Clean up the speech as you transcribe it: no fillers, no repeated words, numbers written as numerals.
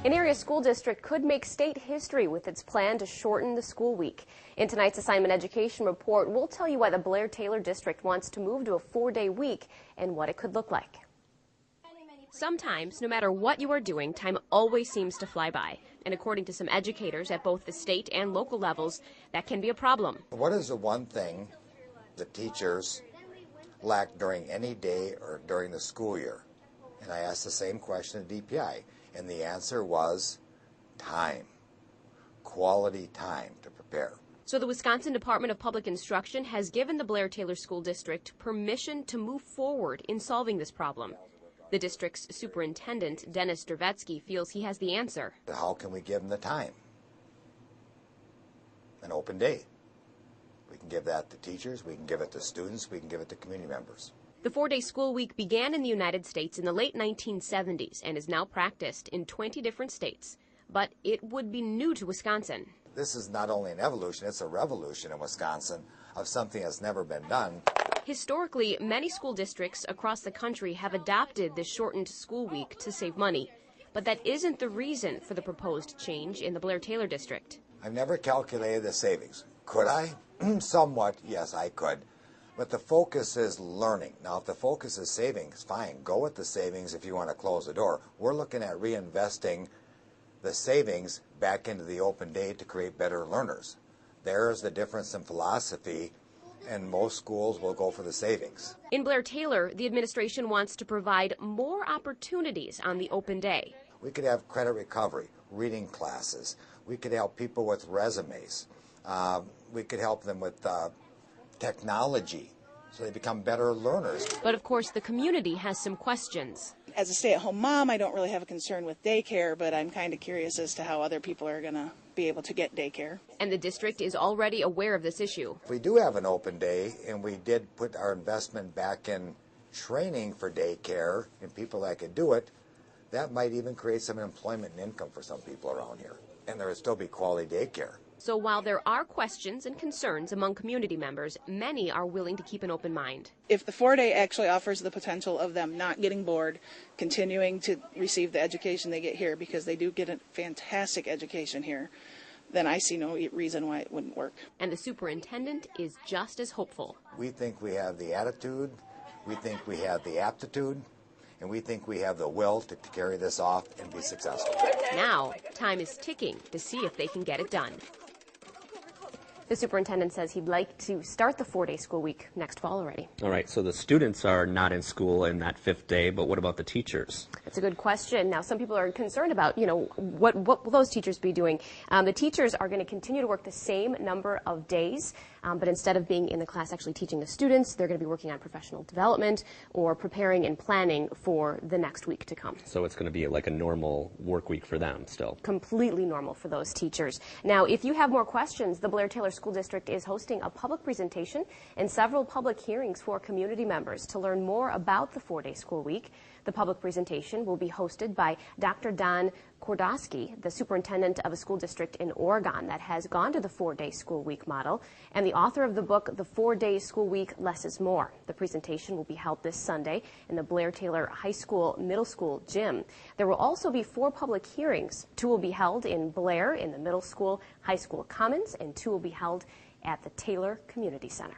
An area school district could make state history with its plan to shorten the school week. In tonight's Assignment Education Report, we'll tell you why the Blair-Taylor District wants to move to a 4-day week and what it could look like. Sometimes, no matter what you are doing, time always seems to fly by. And according to some educators at both the state and local levels, that can be a problem. What is the one thing the teachers lack during any day or during the school year? And I asked the same question at DPI, and the answer was time, quality time to prepare. So the Wisconsin Department of Public Instruction has given the Blair-Taylor School District permission to move forward in solving this problem. The district's superintendent, Dennis Dravetsky, feels he has the answer. How can we give them the time? An open day. We can give that to teachers, we can give it to students, we can give it to community members. The 4-day school week began in the United States in the late 1970s and is now practiced in 20 different states. But it would be new to Wisconsin. This is not only an evolution, it's a revolution in Wisconsin of something that's never been done. Historically, many school districts across the country have adopted this shortened school week to save money. But that isn't the reason for the proposed change in the Blair-Taylor district. I've never calculated the savings. Could I? Somewhat, yes, I could. But the focus is learning. Now, if the focus is savings, fine. Go with the savings if you want to close the door. We're looking at reinvesting the savings back into the open day to create better learners. There's the difference in philosophy, and most schools will go for the savings. In Blair-Taylor, the administration wants to provide more opportunities on the open day. We could have credit recovery, reading classes. We could help people with resumes. We could help them with technology so they become better learners. But of course, the community has some questions. As a stay-at-home mom, I don't really have a concern with daycare, but I'm kind of curious as to how other people are going to be able to get daycare. And the district is already aware of this issue. If we do have an open day and we did put our investment back in training for daycare and people that could do it, that might even create some employment and income for some people around here. And there would still be quality daycare. So while there are questions and concerns among community members, many are willing to keep an open mind. If the 4-day actually offers the potential of them not getting bored, continuing to receive the education they get here, because they do get a fantastic education here, then I see no reason why it wouldn't work. And the superintendent is just as hopeful. We think we have the attitude, we think we have the aptitude, and we think we have the will to carry this off and be successful. Now, time is ticking to see if they can get it done. The superintendent says he'd like to start the 4-day school week next fall already. All right, so the students are not in school in that 5th day, but what about the teachers? That's a good question. Now, some people are concerned about, what will those teachers be doing? The teachers are going to continue to work the same number of days, but instead of being in the class actually teaching the students, they're going to be working on professional development or preparing and planning for the next week to come. So it's going to be like a normal work week for them still? Completely normal for those teachers. Now, if you have more questions, the Blair-Taylor School District is hosting a public presentation and several public hearings for community members to learn more about the 4-day school week. The public presentation will be hosted by Dr. Don Kordosky, the superintendent of a school district in Oregon that has gone to the 4-day school week model, and the author of the book, The 4-Day School Week, Less is More. The presentation will be held this Sunday in the Blair-Taylor High School Middle School gym. There will also be 4 public hearings. 2 will be held in Blair in the Middle School High School Commons, and 2 will be held at the Taylor Community Center.